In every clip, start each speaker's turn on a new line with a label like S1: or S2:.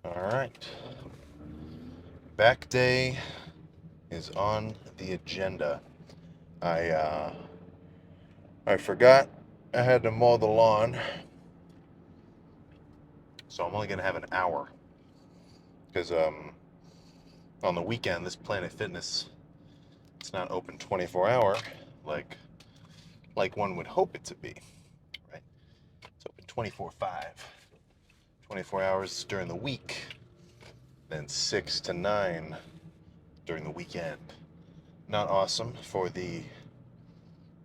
S1: All right. Back day is on the agenda. I uh, I forgot I had to mow the lawn, so I'm only gonna have an hour because on the weekend this Planet Fitness it's not open 24-hour like one would hope it to be, right? It's open 24/5, 24 hours during the week, then 6 to 9 during the weekend. Not awesome for the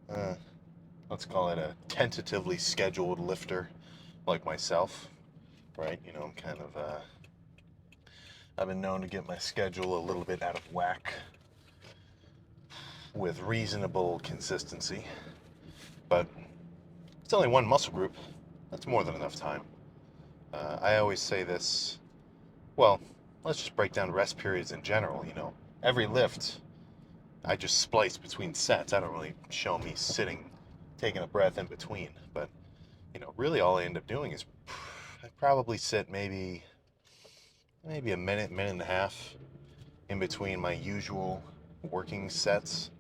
S1: uh, let's call it a tentatively scheduled lifter like myself, right? I'm kind of, I've been known to get my schedule a little bit out of whack with reasonable consistency, but it's only one muscle group. That's more than enough time. I always say this, well, let's just break down rest periods in general. Every lift, I just splice between sets. I don't really show me sitting, taking a breath in between, but really all I end up doing is I probably sit maybe a minute, minute and a half in between my usual working sets.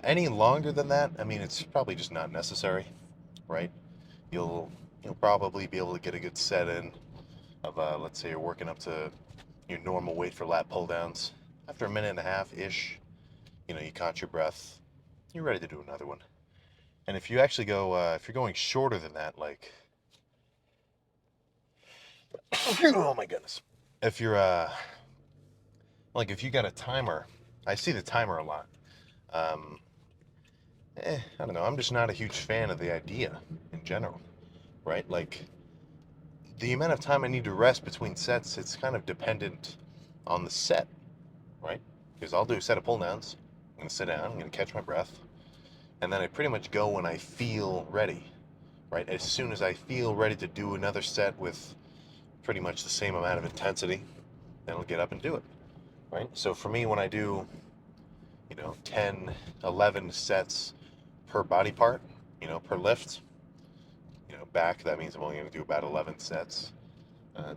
S1: Any longer than that, I mean, it's probably just not necessary, right? You'll you'll probably be able to get a good set in of, let's say you're working up to your normal weight for lat pull downs. After a minute and a half ish, you caught your breath, you're ready to do another one. And if you actually go, if you're going shorter than that, like, oh my goodness, if you're like if you got a timer, I see the timer a lot. Um, I don't know. I'm just not a huge fan of the idea in general, right? Like the amount of time I need to rest between sets, it's kind of dependent on the set, right? Because I'll do a set of pull downs. I'm gonna sit down. I'm gonna catch my breath, and then I pretty much go when I feel ready, right? As soon as I feel ready to do another set with pretty much the same amount of intensity, then I'll get up and do it, right? So for me, when I do 10, 11 sets per body part, per lift. Back, that means I'm only going to do about 11 sets.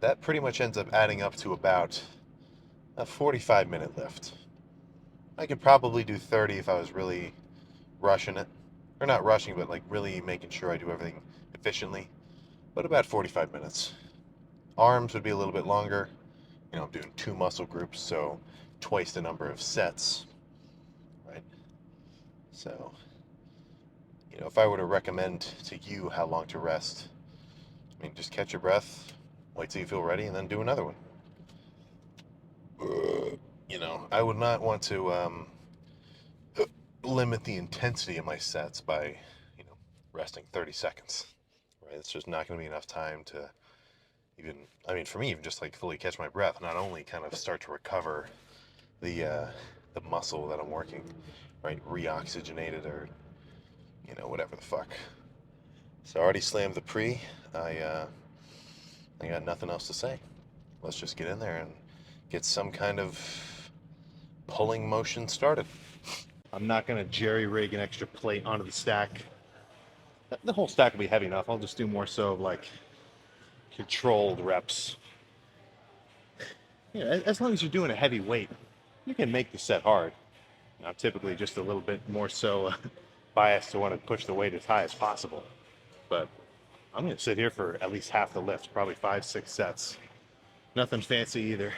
S1: That pretty much ends up adding up to about a 45-minute lift. I could probably do 30 if I was really rushing it. Or not rushing, but like really making sure I do everything efficiently. But about 45 minutes. Arms would be a little bit longer. I'm doing two muscle groups, so twice the number of sets, right? So, if I were to recommend to you how long to rest, I mean, just catch your breath, wait till you feel ready, and then do another one. I would not want to limit the intensity of my sets by, resting 30 seconds, right? It's just not going to be enough time to even, I mean, for me, even just like fully catch my breath, not only kind of start to recover the muscle that I'm working, right? Reoxygenate it or, whatever the fuck. So I already slammed the pre. I, I got nothing else to say. Let's just get in there and get some kind of pulling motion started. I'm not going to jerry rig an extra plate onto the stack. The whole stack will be heavy enough. I'll just do more so of like controlled reps. As long as you're doing a heavy weight, you can make the set hard. I'm typically just a little bit more so biased to want to push the weight as high as possible. But I'm going to sit here for at least half the lift, probably 5, 6 sets. Nothing fancy either.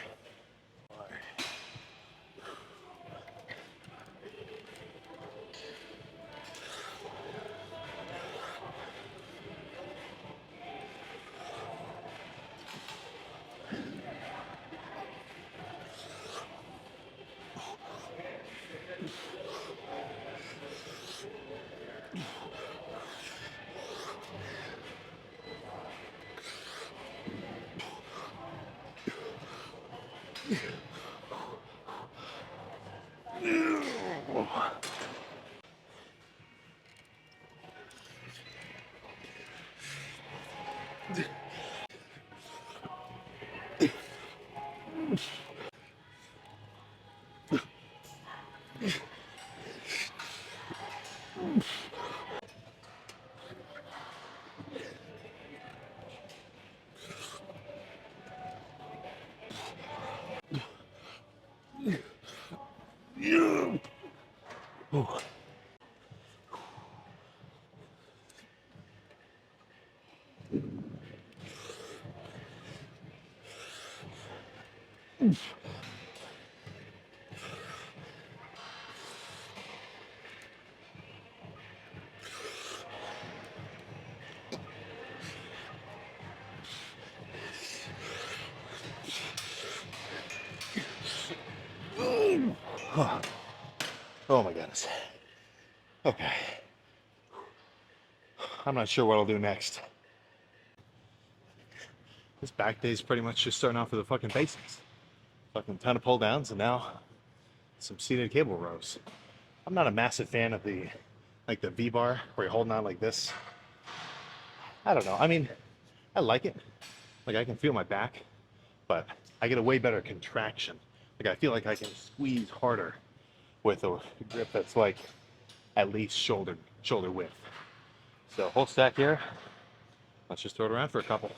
S1: Oh my goodness. Okay. I'm not sure what I'll do next. This back day is pretty much just starting off with the fucking basics. Fucking ton of pull downs and now some seated cable rows. I'm not a massive fan of the V-bar where you're holding on like this. I don't know. I mean, I like it. Like I can feel my back, but I get a way better contraction. Like I feel like I can squeeze harder with a grip that's like at least shoulder width. So whole stack here. Let's just throw it around for a couple.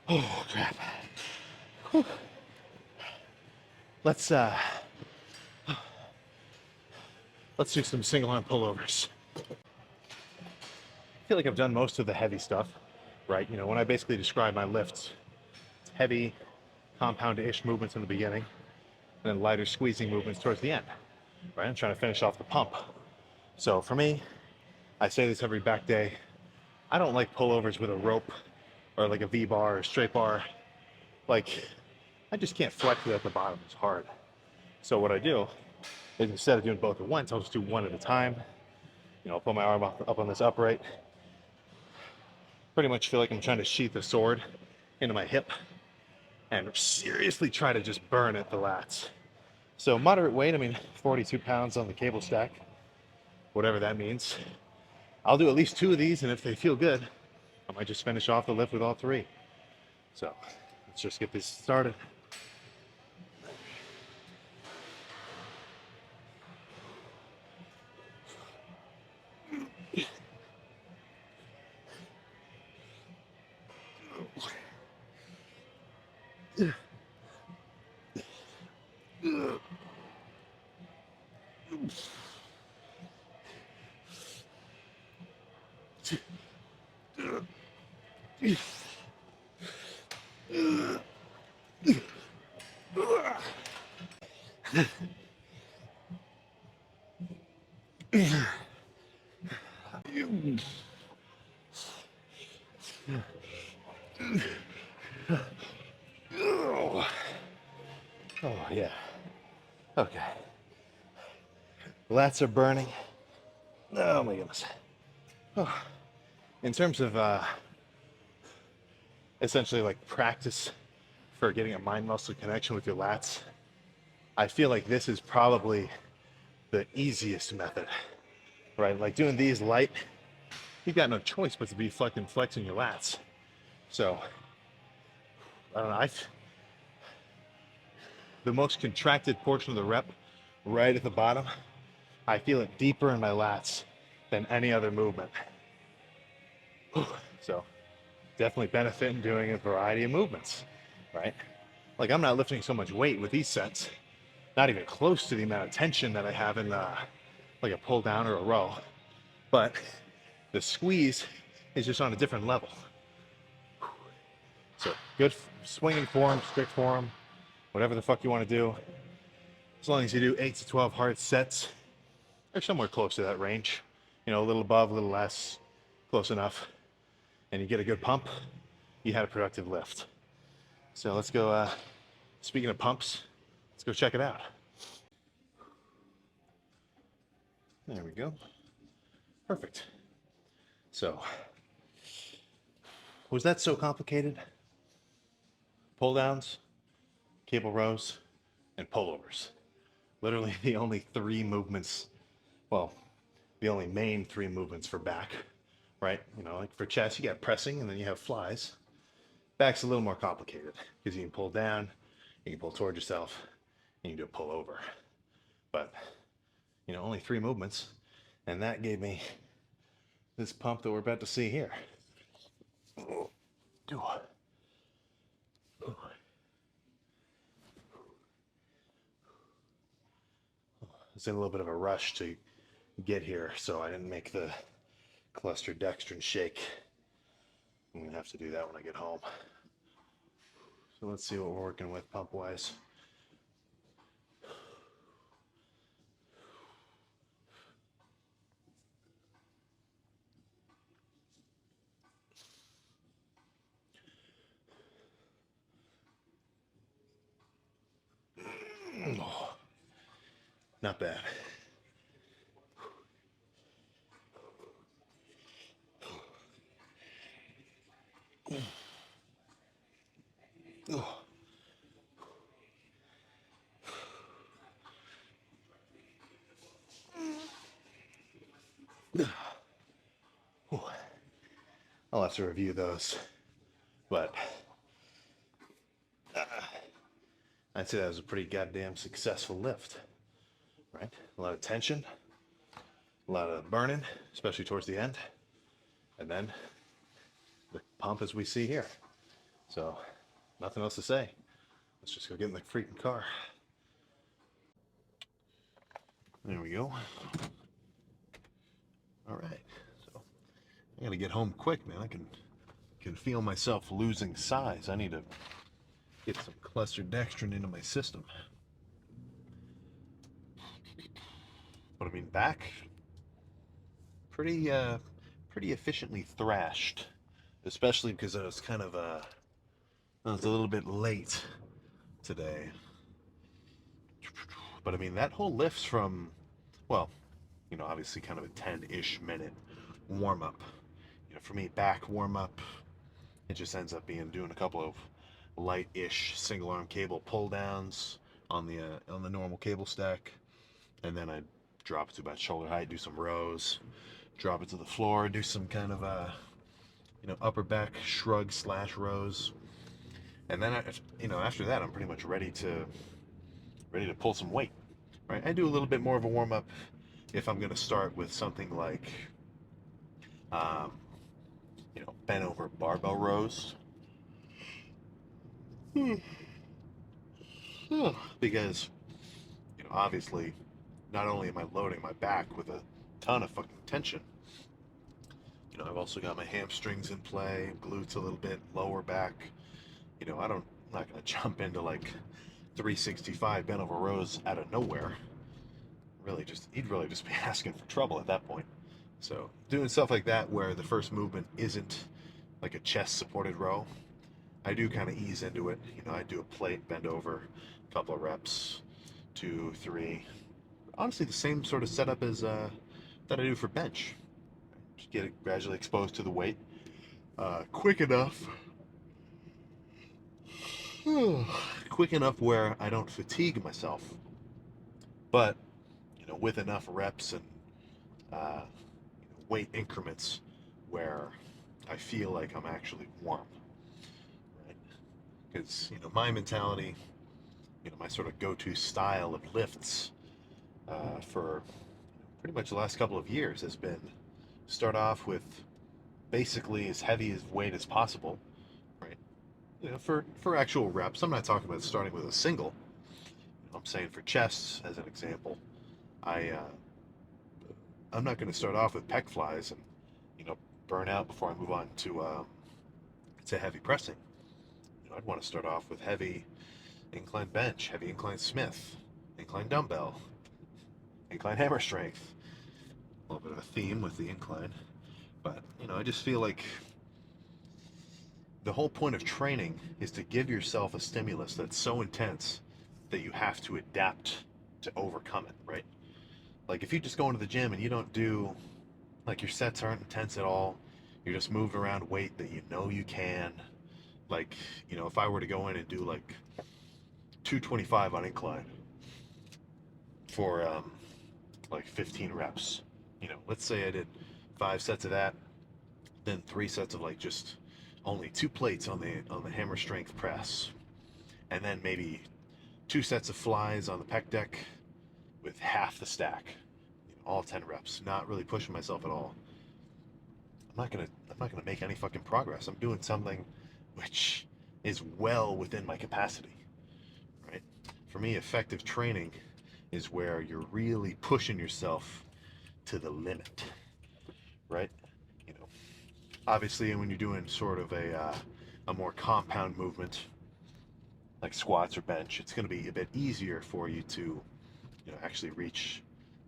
S1: Oh crap. Whew. Let's do some single arm pullovers. I feel like I've done most of the heavy stuff, right? You know, when I basically describe my lifts, it's heavy compound-ish movements in the beginning, and then lighter squeezing movements towards the end, right? I'm trying to finish off the pump. So for me, I say this every back day, I don't like pullovers with a rope or like a V-bar or straight bar. Like, I just can't flex it at the bottom, it's hard. So what I do is instead of doing both at once, I'll just do one at a time. You know, I'll put my arm up on this upright. Pretty much feel like I'm trying to sheath a sword into my hip and seriously try to just burn at the lats. So moderate weight, I mean 42 pounds on the cable stack, whatever that means. I'll do at least 2 of these, and if they feel good, I might just finish off the lift with all 3. So let's just get this started. Oh yeah. Okay. Lats are burning. Oh my goodness. Oh. In terms of essentially like practice for getting a mind muscle connection with your lats, I feel like this is probably the easiest method, right? Like doing these light, you've got no choice but to be fucking flexing your lats. So, I don't know, the most contracted portion of the rep, right at the bottom, I feel it deeper in my lats than any other movement. So, definitely benefit in doing a variety of movements, right? Like I'm not lifting so much weight with these sets, not even close to the amount of tension that I have in like a pull down or a row, but the squeeze is just on a different level. So good swinging form, strict form, whatever the fuck you want to do. As long as you do 8 to 12 hard sets, or somewhere close to that range, you know, a little above, a little less, close enough, and you get a good pump, you had a productive lift. So let's go Speaking of pumps, let's go check it out. There we go. Perfect. So, was that so complicated? Pull downs, cable rows, and pullovers. Literally the only three movements, well, the only main three movements for back, right? You know, like for chest, you got pressing and then you have flies. Back's a little more complicated because you can pull down, you can pull toward yourself, and you can do a pull over. But, you know, only three movements. And that gave me this pump that we're about to see here. It's in a little bit of a rush to get here, so I didn't make the cluster dextrin shake. I'm gonna have to do that when I get home. So let's see what we're working with pump wise. Not bad. I'll have to review those, but I'd say that was a pretty goddamn successful lift, right? A lot of tension, a lot of burning, especially towards the end, and then the pump as we see here. So, nothing else to say. Let's just go get in the freaking car. There we go. All right. So, I gotta get home quick, man. I can feel myself losing size. I need to get some cluster dextrin into my system. But I mean, back pretty efficiently thrashed, especially because I was kind of I was a little bit late today. But I mean, that whole lift's from, well, you know, obviously kind of a 10-ish minute warm up. You know, for me, back warm up, it just ends up being doing a couple of light-ish single arm cable pull downs on the normal cable stack, and then I drop it to about shoulder height, do some rows, drop it to the floor, do some kind of you know, upper back shrug slash rows, and then you know, after that I'm pretty much ready to pull some weight. Right, I do a little bit more of a warm up if I'm going to start with something like um, you know, bent over barbell rows. Because, you know, obviously, not only am I loading my back with a ton of fucking tension, you know, I've also got my hamstrings in play, glutes a little bit, lower back. You know, I'm not gonna jump into like 365 bent over rows out of nowhere. He'd really just be asking for trouble at that point. So doing stuff like that where the first movement isn't like a chest supported row, I do kind of ease into it. You know, I do a plate, bend over, a couple of reps, 2, 3. Honestly, the same sort of setup as that I do for bench. Just get it gradually exposed to the weight, quick enough, quick enough where I don't fatigue myself, but you know, with enough reps and weight increments where I feel like I'm actually warm, right? Because you know, my mentality, you know, my sort of go-to style of lifts for pretty much the last couple of years has been start off with basically as heavy as weight as possible, right? You know, for actual reps. I'm not talking about starting with a single. I'm saying for chests, as an example, I'm not going to start off with pec flies and you know, burn out before I move on to heavy pressing. You know, I'd want to start off with heavy incline bench, heavy incline Smith, incline dumbbell, incline hammer strength. A little bit of a theme with the incline, but you know, I just feel like the whole point of training is to give yourself a stimulus that's so intense that you have to adapt to overcome it, right? Like if you just go into the gym and you don't do, like your sets aren't intense at all, you're just moving around weight that you know you can. Like, if I were to go in and do like 225 on incline for like 15 reps, let's say I did 5 sets of that, then 3 sets of like just only 2 plates on the hammer strength press, and then maybe 2 sets of flies on the pec deck with half the stack, all 10 reps, not really pushing myself at all. I'm not gonna make any fucking progress. I'm doing something which is well within my capacity, right? For me, effective training is where you're really pushing yourself to the limit, right? You know, Obviously, when you're doing sort of a more compound movement like squats or bench, it's going to be a bit easier for you to, actually reach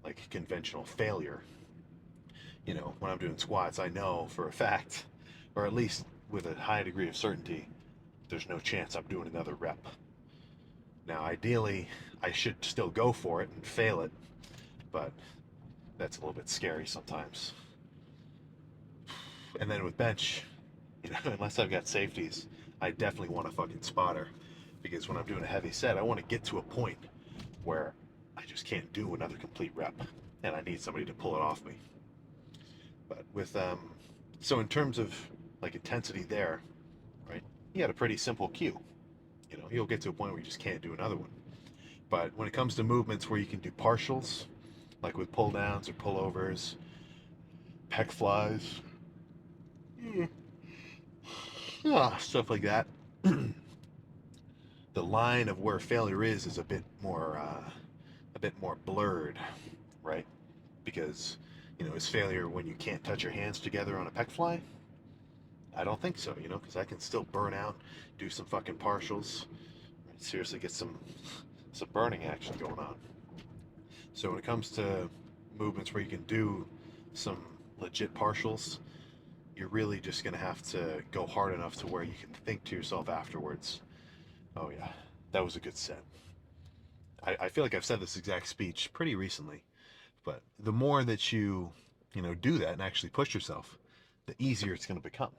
S1: like conventional failure. When I'm doing squats, I know for a fact, or at least with a high degree of certainty, there's no chance I'm doing another rep. Now, ideally, I should still go for it and fail it, but that's a little bit scary sometimes. And then with bench, unless I've got safeties, I definitely want a fucking spotter, because when I'm doing a heavy set, I want to get to a point where I just can't do another complete rep, and I need somebody to pull it off me. But so in terms of like intensity there, right? You got a pretty simple cue. You'll get to a point where you just can't do another one. But when it comes to movements where you can do partials, like with pull downs or pullovers, pec flies, stuff like that, the line of where failure is a bit more blurred, right? Because is failure when you can't touch your hands together on a pec fly? I don't think so, because I can still burn out, do some fucking partials, right? Seriously get some burning action going on. So when it comes to movements where you can do some legit partials, you're really just gonna have to go hard enough to where you can think to yourself afterwards, oh yeah, that was a good set. I feel like I've said this exact speech pretty recently, but the more that you do that and actually push yourself, the easier it's going to become,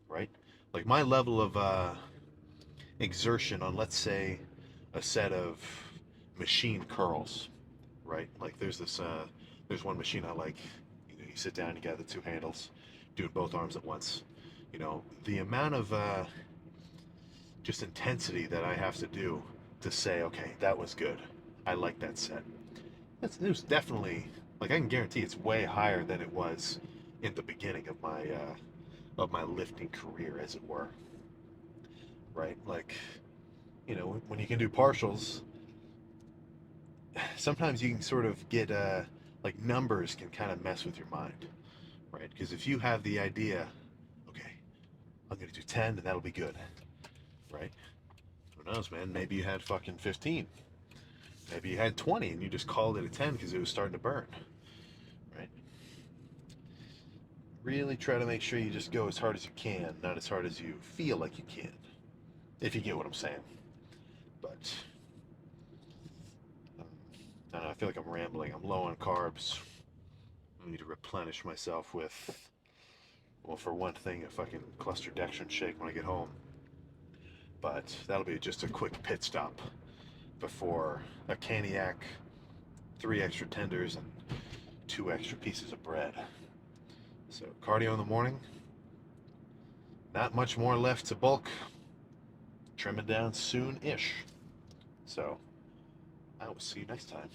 S1: right? Like my level of exertion on, let's say, a set of machine curls, right? Like there's one machine I like. You sit down, you got the 2 handles, doing both arms at once. The amount of just intensity that I have to do to say, okay, that was good. I like that set. It was definitely, like, I can guarantee it's way higher than it was in the beginning of my lifting career, as it were. Right? Like, when you can do partials, sometimes you can sort of get like numbers can kind of mess with your mind, right? Because if you have the idea, okay, I'm gonna do 10 and that'll be good, right? Who knows, man? Maybe you had fucking 15. Maybe you had 20 and you just called it a 10 because it was starting to burn, right? Really try to make sure you just go as hard as you can, not as hard as you feel like you can, if you get what I'm saying. But I don't know, I feel like I'm rambling. I'm low on carbs. I need to replenish myself with, well, for one thing, a fucking cluster dextrin shake when I get home. But that'll be just a quick pit stop before a caniac, 3 extra tenders, and 2 extra pieces of bread. So cardio in the morning. Not much more left to bulk. Trimming down soon-ish. So I will see you next time.